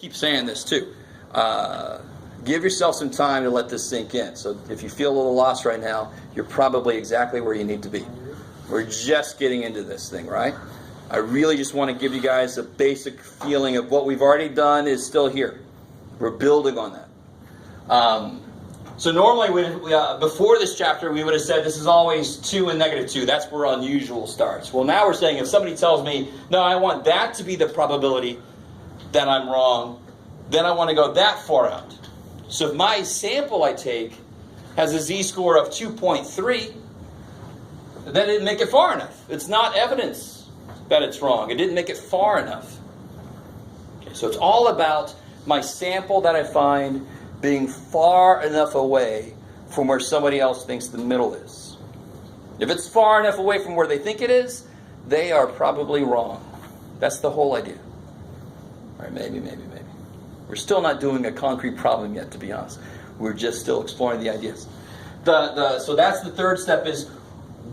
keep saying this too. Give yourself some time to let this sink in. So if you feel a little lost right now, you're probably exactly where you need to be. We're just getting into this thing, right? I really just want to give you guys a basic feeling of what we've already done is still here. We're building on that. So normally, before this chapter, we would have said this is always 2 and negative 2. That's where unusual starts. Well, now we're saying if somebody tells me, no, I want that to be the probability that I'm wrong, then I want to go that far out. So if my sample I take has a z-score of 2.3, that didn't make it far enough. It's not evidence that it's wrong. It didn't make it far enough. Okay, so it's all about my sample that I find being far enough away from where somebody else thinks the middle is. If it's far enough away from where they think it is, they are probably wrong. That's the whole idea. All right, maybe. We're still not doing a concrete problem yet, to be honest. We're just still exploring the ideas. So that's the third step, is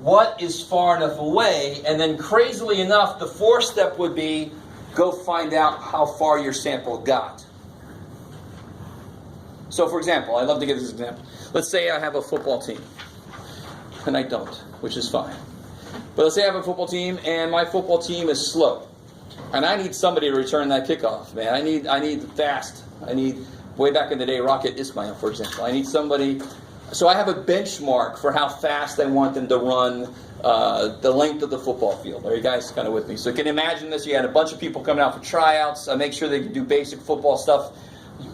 what is far enough away? And then crazily enough, the fourth step would be go find out how far your sample got. So for example, I love to give this example. Let's say I have a football team. And I don't, which is fine. But let's say I have a football team and my football team is slow. And I need somebody to return that kickoff, man. I need fast. I need, way back in the day, Rocket Ismail, for example. I need somebody. So I have a benchmark for how fast I want them to run the length of the football field. Are you guys kind of with me? So you can imagine this. You had a bunch of people coming out for tryouts. I make sure they can do basic football stuff.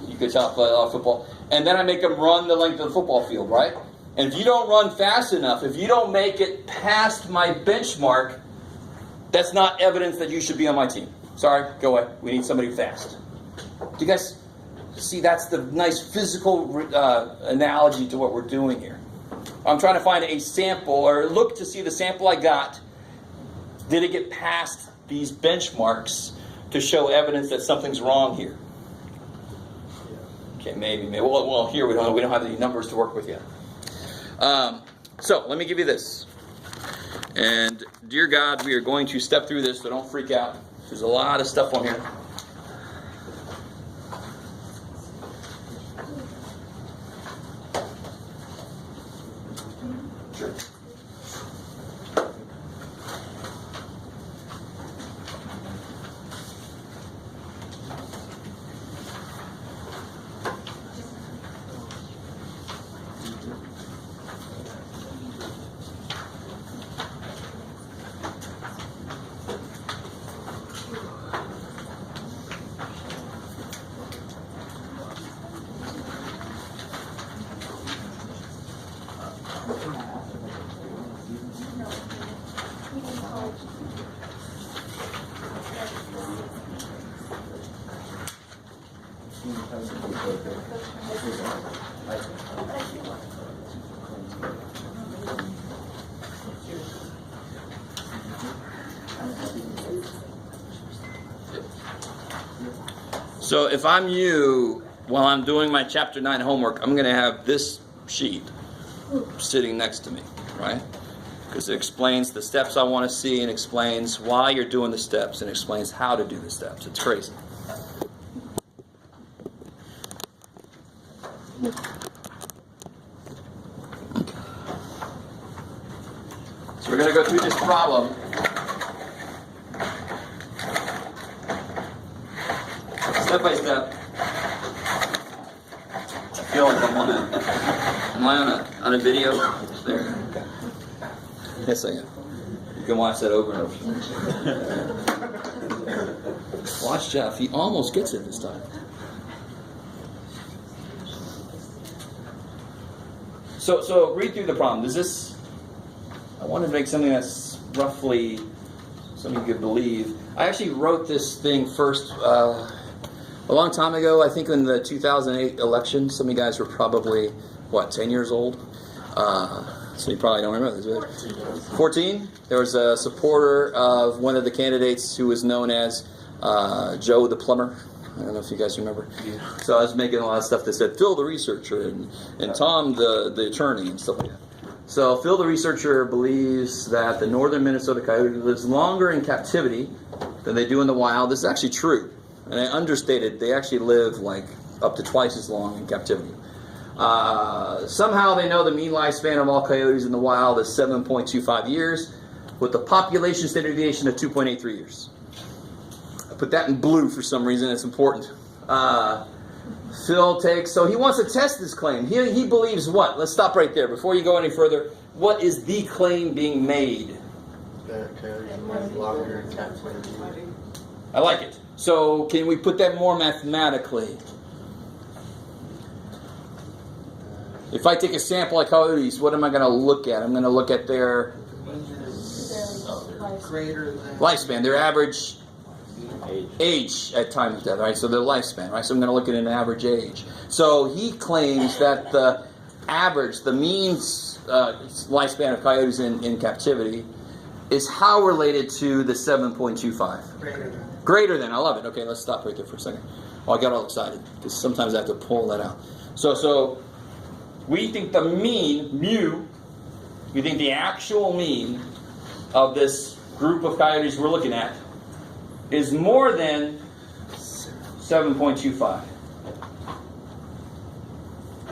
You could talk about football. And then I make them run the length of the football field, right? And if you don't run fast enough, if you don't make it past my benchmark, that's not evidence that you should be on my team. Sorry, go away. We need somebody fast. Do you guys see? That's the nice physical analogy to what we're doing here. I'm trying to find a sample, or look to see the sample I got. Did it get past these benchmarks to show evidence that something's wrong here? Okay, maybe. Well, here we don't have any numbers to work with yet. So let me give you this. And dear God, we are going to step through this, so don't freak out. There's a lot of stuff on here. Sure. So if I'm you, while I'm doing my chapter 9 homework, I'm going to have this sheet sitting next to me, right? Because it explains the steps I want to see and explains why you're doing the steps and explains how to do the steps. It's crazy. So we're going to go through this problem. Step by step. I feel like am I on a video? There. Yes, I am. You can watch that over and over. Watch Jeff. He almost gets it this time. So read through the problem. Does this? I want to make something that's roughly something you could believe. I actually wrote this thing first a long time ago. I think in the 2008 election. Some of you guys were probably 10 years old. So you probably don't remember this. 14. There was a supporter of one of the candidates who was known as Joe the Plumber. I don't know if you guys remember. Yeah. So I was making a lot of stuff that said Phil the researcher and Tom the attorney and stuff like that. So Phil the researcher believes that the northern Minnesota coyote lives longer in captivity than they do in the wild. This is actually true. And I understated, they actually live like up to twice as long in captivity. Somehow they know the mean lifespan of all coyotes in the wild is 7.25 years, with the population standard deviation of 2.83 years. I put that in blue for some reason, it's important. Phil takes, so he wants to test this claim. He believes what? Let's stop right there. Before you go any further, what is the claim being made? That coyotes live longer in captivity. I like it. So can we put that more mathematically? If I take a sample of coyotes, what am I going to look at? I'm going to look at their lifespan, their average age at time of death, right? So their lifespan, right? So I'm going to look at an average age. So he claims that the average, the mean lifespan of coyotes in captivity is how related to the 7.25? Greater than. I love it. Okay, let's stop right there for a second. Oh, I got all excited because sometimes I have to pull that out. So we think the mean, mu, we think the actual mean of this group of coyotes we're looking at is more than 7.25.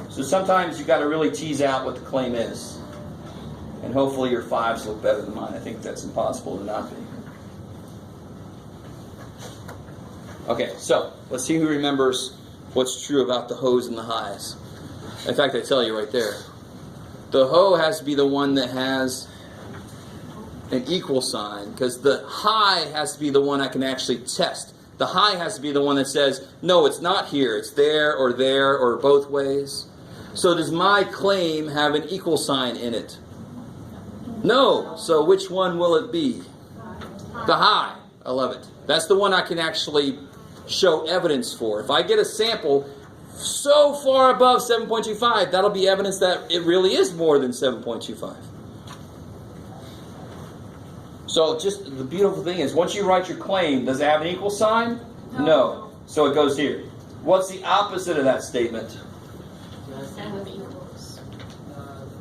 So sometimes you've got to really tease out what the claim is. And hopefully your fives look better than mine. I think that's impossible to not be. Okay, so let's see who remembers what's true about the hoes and the highs. In fact, I tell you right there. The hoe has to be the one that has an equal sign, because the high has to be the one I can actually test. The high has to be the one that says, no, it's not here, it's there, or both ways. So does my claim have an equal sign in it? No. So which one will it be? The high. I love it. That's the one I can actually show evidence for. If I get a sample so far above 7.25, that'll be evidence that it really is more than 7.25. So just the beautiful thing is, once you write your claim, does it have an equal sign? No. So it goes here. What's the opposite of that statement?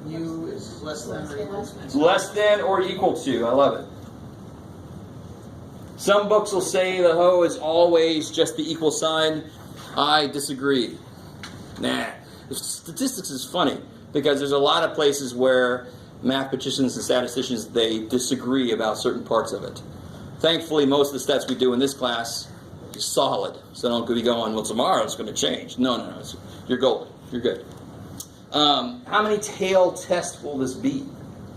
Mu is less than or equal to. Less than or equal to. I love it. Some books will say the hoe is always just the equal sign. I disagree. Nah. Statistics is funny because there's a lot of places where mathematicians and statisticians, they disagree about certain parts of it. Thankfully, most of the stats we do in this class is solid. So don't be going, well, tomorrow it's going to change. No. You're golden. You're good. How many tail tests will this be?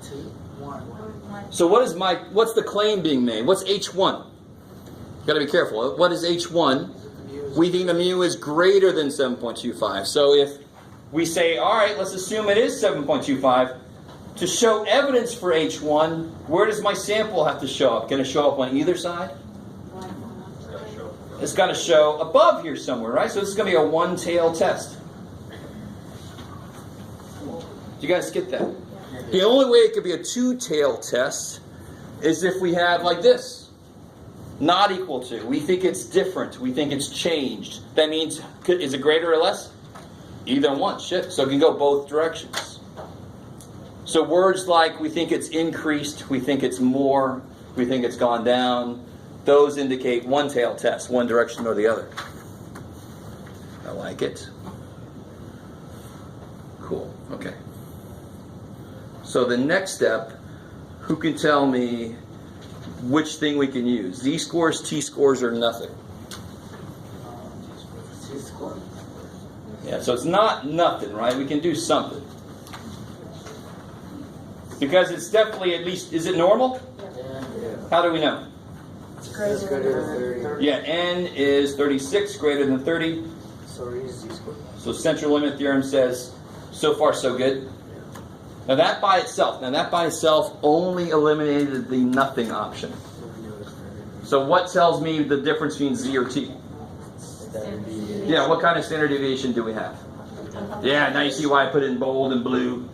2, 1. So what's the claim being made? What's H1? Got to be careful. What is H1? We think the mu is greater than 7.25. So if we say, all right, let's assume it is 7.25. To show evidence for H1, where does my sample have to show up? Can it show up on either side? It's got to show above here somewhere, right? So this is going to be a one-tail test. You guys get that? The only way it could be a two-tail test is if we have like this. Not equal to. We think it's different. We think it's changed. That means, is it greater or less? Either one. Shit. So it can go both directions. So words like we think it's increased, we think it's more, we think it's gone down, those indicate one-tail test, one direction or the other. I like it. Cool. Okay. So the next step, who can tell me which thing we can use? Z-scores, T-scores, or nothing? T-score. Yeah, so it's not nothing, right? We can do something. Because it's definitely at least, is it normal? Yeah. How do we know? It's greater than 30. Yeah, N is 36, greater than 30. So use Z-score. So central limit theorem says, so far so good. Now that by itself only eliminated the nothing option. So what tells me the difference between Z or T? Yeah, what kind of standard deviation do we have? Yeah, now you see why I put it in bold and blue.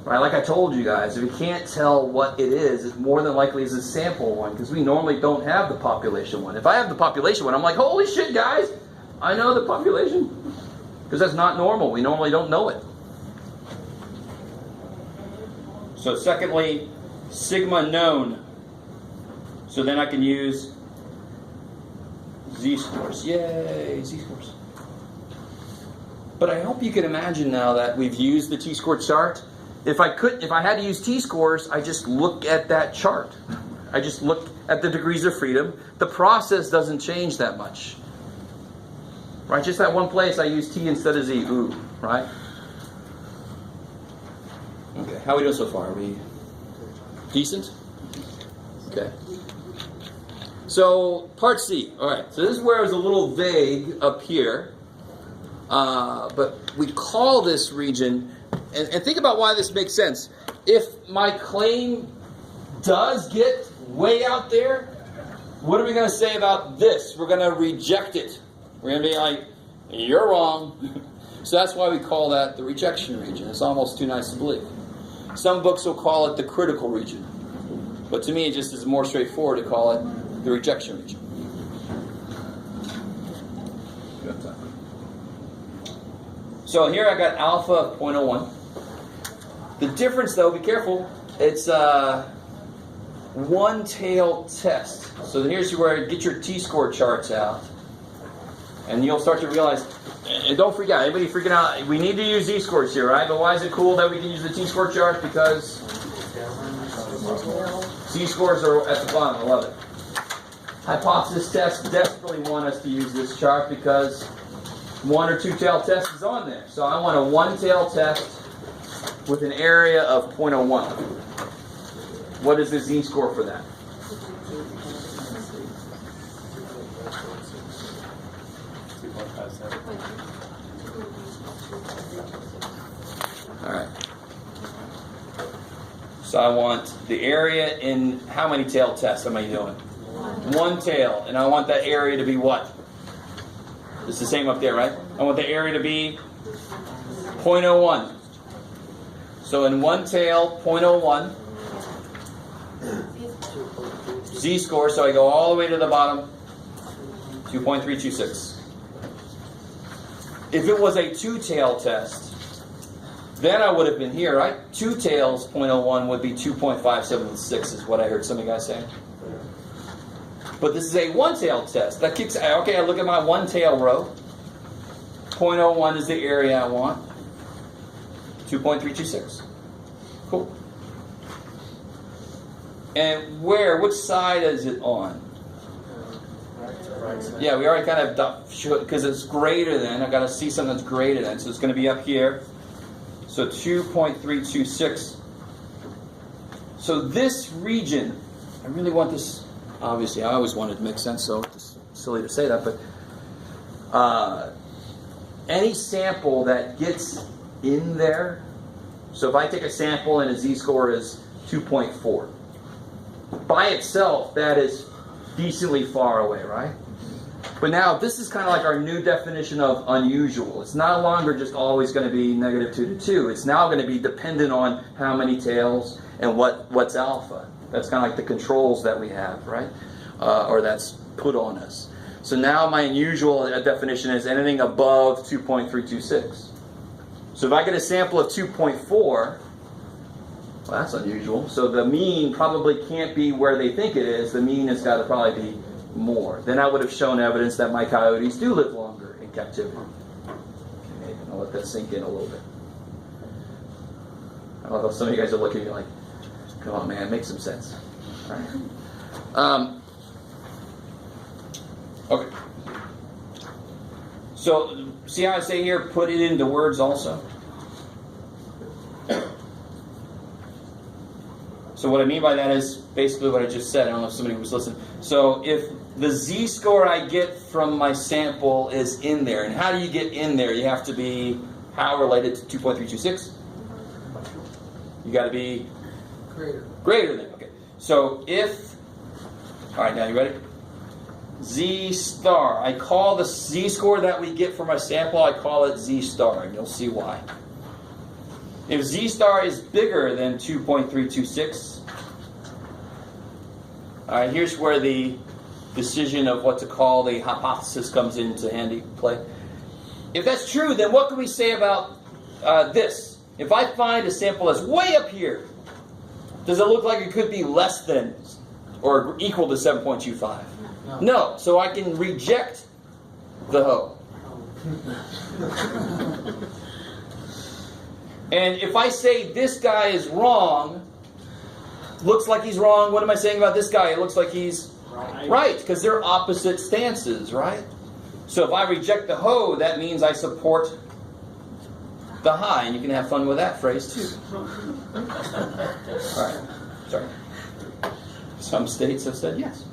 Right, like I told you guys, if you can't tell what it is, it more than likely is a sample one, because we normally don't have the population one. If I have the population one, I'm like, holy shit, guys, I know the population. Because that's not normal. We normally don't know it. So secondly, sigma known. So then I can use Z-scores. Yay, Z-scores. But I hope you can imagine now that we've used the t-score chart. If I had to use t-scores, I just look at that chart. I just look at the degrees of freedom. The process doesn't change that much. Right? Just that one place I use T instead of Z. Ooh, right? Okay, how are we doing so far? Are we decent? Okay. So, part C. All right, so this is where it was a little vague up here. But we call this region, and think about why this makes sense. If my claim does get way out there, what are we going to say about this? We're going to reject it. We're going to be like, you're wrong. So that's why we call that the rejection region. It's almost too nice to believe. Some books will call it the critical region. But to me, it just is more straightforward to call it the rejection region. So here I got alpha of 0.01. The difference, though, be careful, it's a one-tail test. So here's where get your t-score charts out. And you'll start to realize, and don't freak out. Anybody freaking out? We need to use z-scores here, right? But why is it cool that we can use the t-score chart? Because z-scores are at the bottom. I love it. Hypothesis tests desperately want us to use this chart because one or two tail test is on there. So I want a one-tail test with an area of 0.01. What is the z-score for that? All right. So I want the area in how many tail tests am I doing? One tail. And I want that area to be what? It's the same up there, right? I want the area to be 0.01. So in one tail, 0.01. Z-score, so I go all the way to the bottom, 2.326. If it was a two-tail test, then I would have been here, right? Two tails, 0.01 would be 2.576 is what I heard some of you guys saying. But this is a one-tail test. That kicks, okay, I look at my one-tail row. 0.01 is the area I want. 2.326. Cool. And which side is it on? Yeah, we already kind of, because it's greater than, I've got to see something that's greater than, so it's going to be up here. So 2.326. So this region, I really want this, obviously I always wanted to make sense, so it's silly to say that, but any sample that gets in there, so if I take a sample and a z-score is 2.4, by itself that is decently far away, right? But now this is kind of like our new definition of unusual. It's no longer just always going to be -2 to 2. It's now going to be dependent on how many tails and what's alpha. That's kind of like the controls that we have, right? Or that's put on us. So now my unusual definition is anything above 2.326. So if I get a sample of 2.4, well, that's unusual. So the mean probably can't be where they think it is. The mean has got to probably be more. Then I would have shown evidence that my coyotes do live longer in captivity. Okay, I'll let that sink in a little bit. I love how some of you guys are looking at me like, come on, man, make some sense. All right. Okay. So, see how I say here, put it into words also? So what I mean by that is basically what I just said. I don't know if somebody was listening. So if the z-score I get from my sample is in there, and how do you get in there? You have to be how related to 2.326? You got to be greater than. Okay. So if, all right, now you ready? Z star. I call the z-score that we get from our sample, I call it z star, and you'll see why. If z star is bigger than 2.326, all right, here's where the decision of what to call the hypothesis comes into handy play. If that's true, then what can we say about this? If I find a sample that's way up here, does it look like it could be less than or equal to 7.25? No. So I can reject the hoe. And if I say this guy is wrong, looks like he's wrong, what am I saying about this guy? It looks like he's right, because they're opposite stances, right? So if I reject the hoe, that means I support the high, and you can have fun with that phrase too. All right, sorry. Some states have said yes.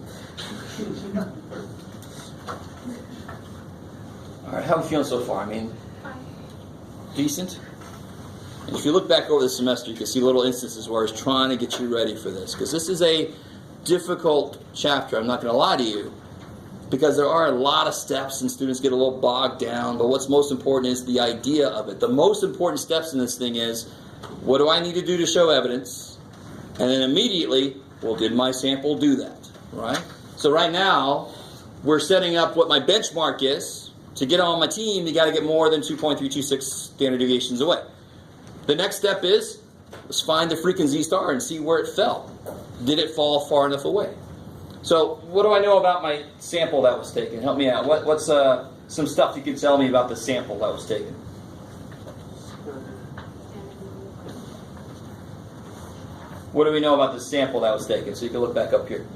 All right, how are we feeling so far? I mean, decent? And if you look back over the semester, you can see little instances where I was trying to get you ready for this, because this is a difficult chapter, I'm not going to lie to you, because there are a lot of steps and students get a little bogged down, but what's most important is the idea of it. The most important steps in this thing is, what do I need to do to show evidence? And then immediately, well, did my sample do that? Right? So right now, we're setting up what my benchmark is. To get on my team, you got to get more than 2.326 standard deviations away. The next step is, let's find the freaking Z-star and see where it fell. Did it fall far enough away? So, what do I know about my sample that was taken? Help me out. What's some stuff you can tell me about the sample that was taken? What do we know about the sample that was taken? So you can look back up here.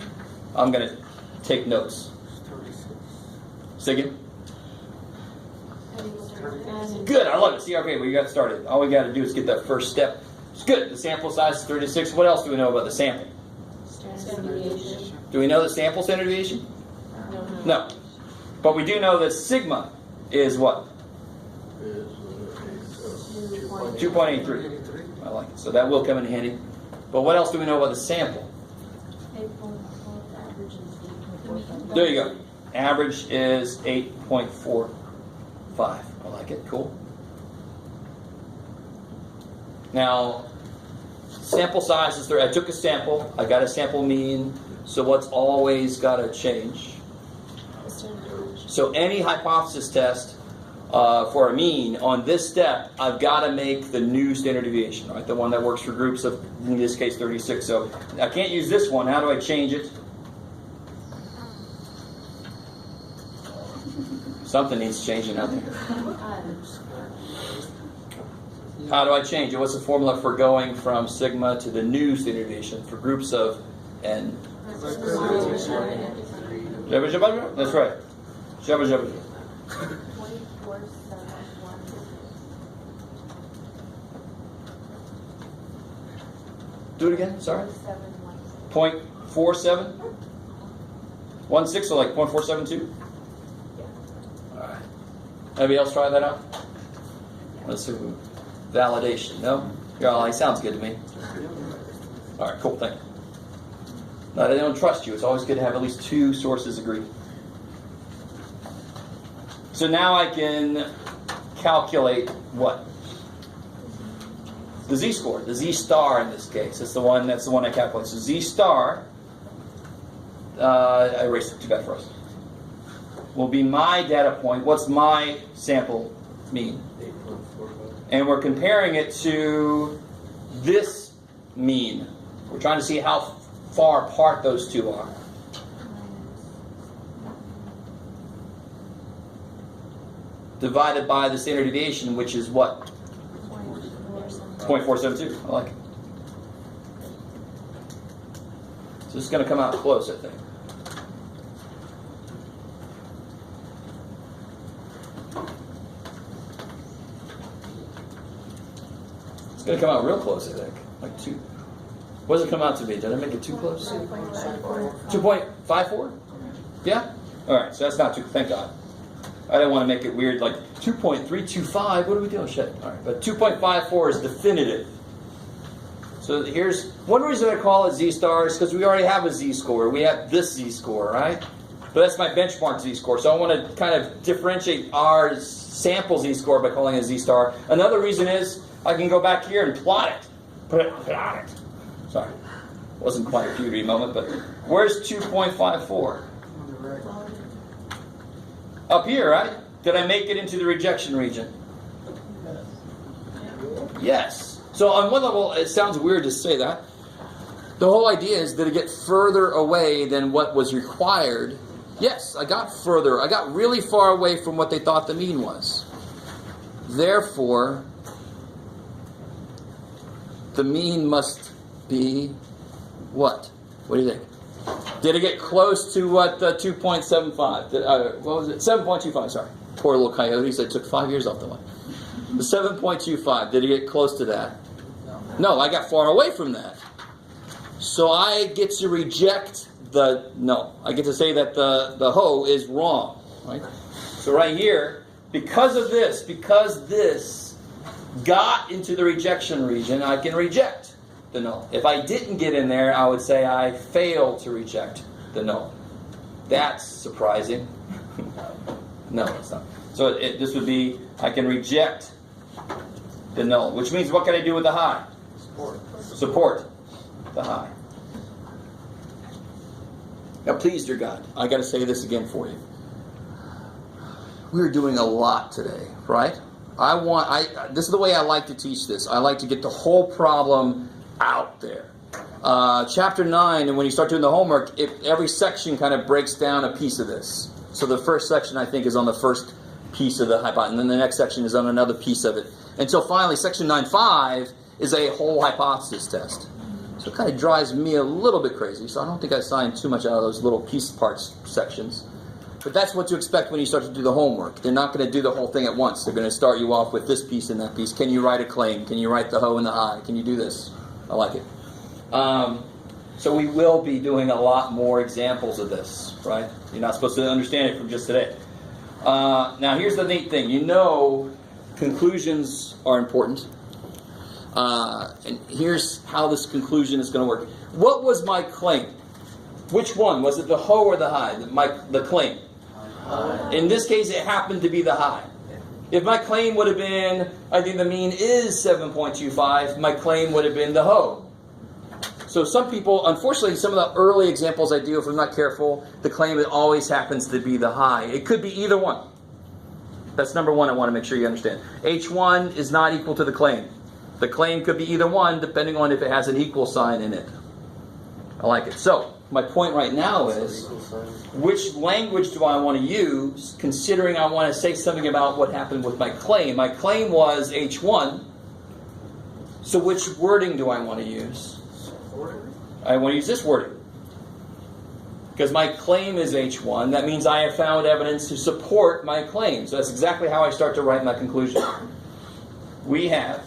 I'm going to take notes. Say again? Good, I love it. See, okay, we got started. All we got to do is get that first step. It's good. The sample size is 36. What else do we know about the sample? Standard deviation. Do we know the sample standard deviation? No. But we do know that sigma is what? 2.83. I like it. So that will come in handy. But what else do we know about the sample? There you go. Average is 8.45. I like it. Cool. Now, sample size is 30. I took a sample. I got a sample mean. So what's always got to change? So any hypothesis test for a mean, on this step, I've got to make the new standard deviation, right? The one that works for groups of, in this case, 36. So I can't use this one. How do I change it? Something needs changing out there. How do I change it? What's the formula for going from sigma to the new standard deviation for groups of n? That's right. Jabba jabba. Do it again, sorry. 0.47? 1/6, so like 0.472? Alright. Anybody else try that out? Let's see. Validation. No? You're all like, sounds good to me. Alright, cool, thank you. No, they don't trust you. It's always good to have at least two sources agree. So now I can calculate what? The z-score, the z-star in this case. That's the one I calculate. So z-star, I erased it, too bad for us, will be my data point. What's my sample mean? 8.45. And we're comparing it to this mean. We're trying to see how far apart those two are. Divided by the standard deviation, which is what? 0.472. I like it. So it's going to come out close, I think. It's going to come out real close, I think. Like 2. What does it come out to be? Did I make it too close? 2.54? Yeah? Alright, so that's not too, thank God. I didn't want to make it weird, like 2.325, what are we doing? Shit. Alright, but 2.54 is definitive. So here's, one reason I call it z-star is because we already have a z-score. We have this z-score, right? But that's my benchmark z-score. So I want to kind of differentiate our sample z-score by calling it a z-star. Another reason is I can go back here and plot it. Put on it. Sorry. Wasn't quite a puberty moment, but where's 2.54? Up here, right? Did I make it into the rejection region? Yes. So on one level, it sounds weird to say that. The whole idea is that it get further away than what was required Yes, I got further. I got really far away from what they thought the mean was. Therefore, the mean must be what? What do you think? Did it get close to what, 2.75? What was it? 7.25, sorry. Poor little coyotes. They took 5 years off the line. The 7.25, did it get close to that? No, I got far away from that. So I get to reject I get to say that the hoe is wrong. Right? So right here, because this got into the rejection region, I can reject the null. If I didn't get in there, I would say I failed to reject the null. That's surprising. No, it's not. So this would be, I can reject the null, which means what can I do with the high? Support the high. Now, please, dear God, I got to say this again for you. We're doing a lot today, right? This is the way I like to teach this. I like to get the whole problem out there. Chapter 9, and when you start doing the homework, every section kind of breaks down a piece of this. So the first section, I think, is on the first piece of the hypothesis, and then the next section is on another piece of it. Until finally, section 9.5 is a whole hypothesis test. So it kind of drives me a little bit crazy, so I don't think I signed too much out of those little piece parts sections. But that's what to expect when you start to do the homework. They're not going to do the whole thing at once. They're going to start you off with this piece and that piece. Can you write a claim? Can you write the hoe and the high? Can you do this? I like it. So we will be doing a lot more examples of this, right? You're not supposed to understand it from just today. Now here's the neat thing. You know conclusions are important. And here's how this conclusion is going to work. What was my claim? Which one? Was it the hoe or the high? The claim. In this case, it happened to be the high. If my claim would have been, I think the mean is 7.25, my claim would have been the hoe. So some people, unfortunately, some of the early examples I do, if I'm not careful, the claim it always happens to be the high. It could be either one. That's number one I want to make sure you understand. H1 is not equal to the claim. The claim could be either one, depending on if it has an equal sign in it. I like it. So, my point right now is, which language do I want to use, considering I want to say something about what happened with my claim? My claim was H1, so which wording do I want to use? I want to use this wording. Because my claim is H1, that means I have found evidence to support my claim. So that's exactly how I start to write my conclusion. We have...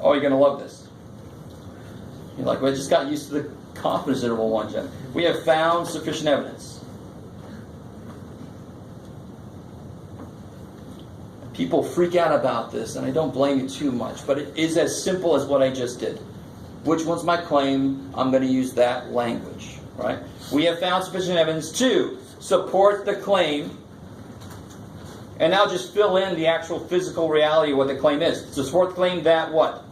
Oh, you're going to love this. You're like, well, I just got used to the confidence interval one, Jen. We have found sufficient evidence. People freak out about this, and I don't blame you too much, but it is as simple as what I just did. Which one's my claim? I'm going to use that language, right? We have found sufficient evidence to support the claim, and now just fill in the actual physical reality of what the claim is. To support the claim that what?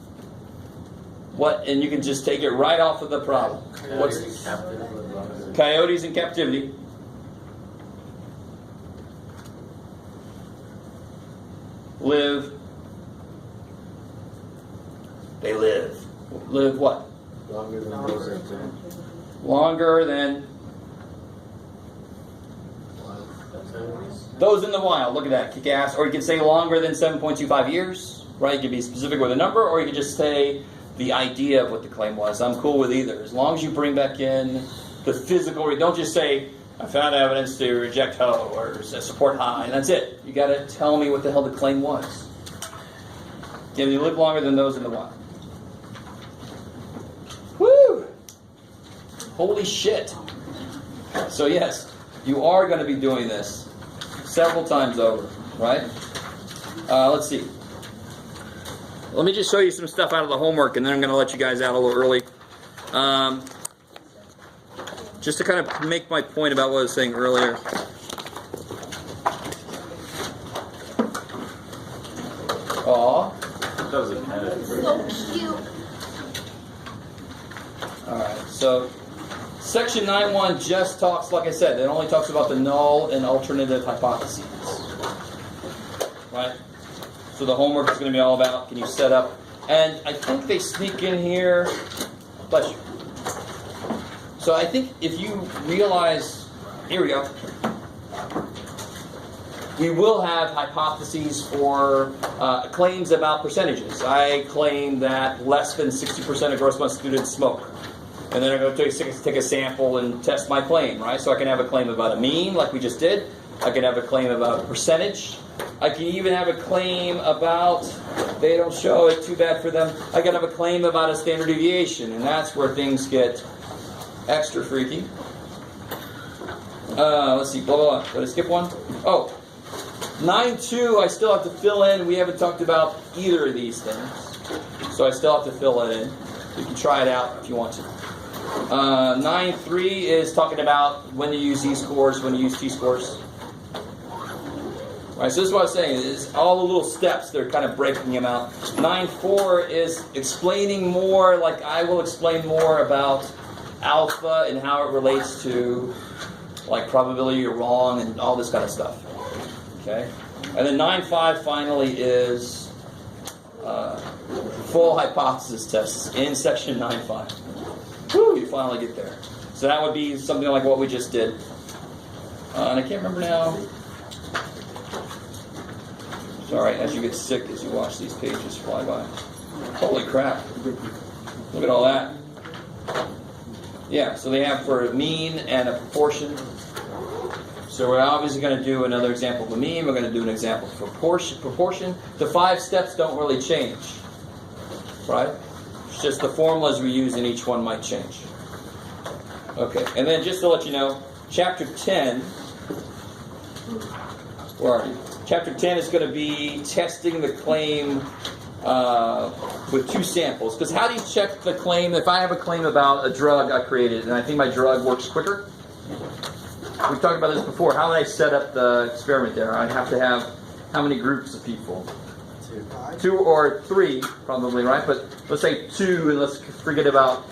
What? And you can just take it right off of the problem. Coyotes in captivity. Live. They live. Live what? Longer than those. Longer than those in the wild. Look at that. Kick ass. Or you can say longer than 7.25 years. Right? You can be specific with a number, or you can just say the idea of what the claim was. I'm cool with either. As long as you bring back in the physical. Don't just say, I found evidence to reject hoe or support high, and that's it. You got to tell me what the hell the claim was. Can you live longer than those in the wild? Woo! Holy shit. So yes, you are going to be doing this several times over, right? Let's see. Let me just show you some stuff out of the homework, and then I'm going to let you guys out a little early. Just to kind of make my point about what I was saying earlier. Aw. That was a cat. So cute. Alright, so section 9.1 just talks, like I said, it only talks about the null and alternative hypotheses. Right? So the homework is going to be all about, can you set up, and I think they sneak in here, bless you. So I think if you realize, here we go. We will have hypotheses for claims about percentages. I claim that less than 60% of gross monthly students smoke. And then I'm going to take a sample and test my claim, right? So I can have a claim about a mean, like we just did. I can have a claim about a percentage. I can even have a claim about, they don't show it, too bad for them. I can have a claim about a standard deviation, and that's where things get extra freaky. Let's see, blah, blah, blah. Did I skip one? Oh, 9.2, I still have to fill in. We haven't talked about either of these things. So I still have to fill it in. You can try it out if you want to. 9.3 is talking about when to use Z-scores, when to use T-scores. Right, so this is what I was saying, is all the little steps, they're kind of breaking them out. 9.4 is explaining more, like I will explain more about alpha and how it relates to like probability you're wrong and all this kind of stuff. Okay? And then 9.5 finally is full hypothesis tests in section 9.5. Woo, you finally get there. So that would be something like what we just did. And I can't remember now. It's alright, as you get sick as you watch these pages fly by. Holy crap. Look at all that. Yeah, so they have for a mean and a proportion. So we're obviously going to do another example of a mean. We're going to do an example of proportion. The 5 steps don't really change. Right? It's just the formulas we use in each one might change. Okay, and then just to let you know, Chapter 10, where are you? Chapter 10 is going to be testing the claim with 2 samples. Because how do you check the claim? If I have a claim about a drug I created and I think my drug works quicker, we've talked about this before. How would I set up the experiment there? I'd have to have how many groups of people? 2 or 3, probably, right? But let's say 2, and let's forget about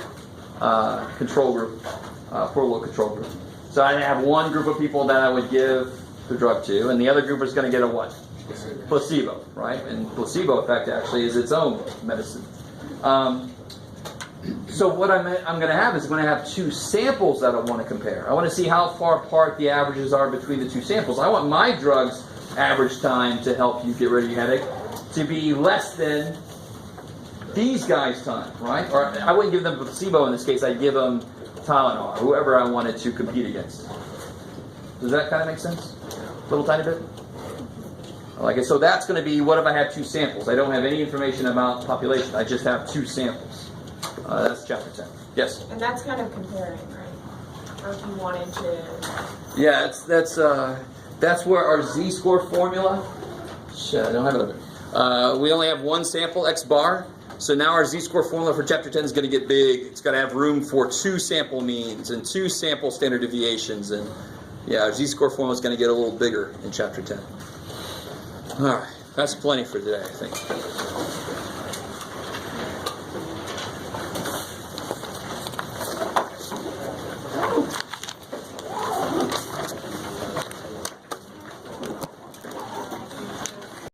control group, portable control group. So I have one group of people that I would give the drug to, and the other group is going to get a what? Placebo, right? And placebo effect actually is its own medicine. So what I'm going to have is I'm going to have 2 samples that I want to compare. I want to see how far apart the averages are between the 2 samples. I want my drug's average time to help you get rid of your headache to be less than these guys' time, right? Or I wouldn't give them placebo in this case. I'd give them Tylenol, whoever I wanted to compete against. Does that kind of make sense? A little tiny bit? I like it. So that's going to be, what if I have 2 samples? I don't have any information about population. I just have 2 samples. That's chapter 10. Yes? And that's kind of comparing, right? Or if you wanted to... Yeah, that's where our Z-score formula... Shit, I don't have it. We only have 1 sample, X bar. So now our Z-score formula for chapter 10 is going to get big. It's going to have room for 2 sample means and 2 sample standard deviations. And yeah, our Z-score formula is going to get a little bigger in chapter 10. All right, that's plenty for today, I think.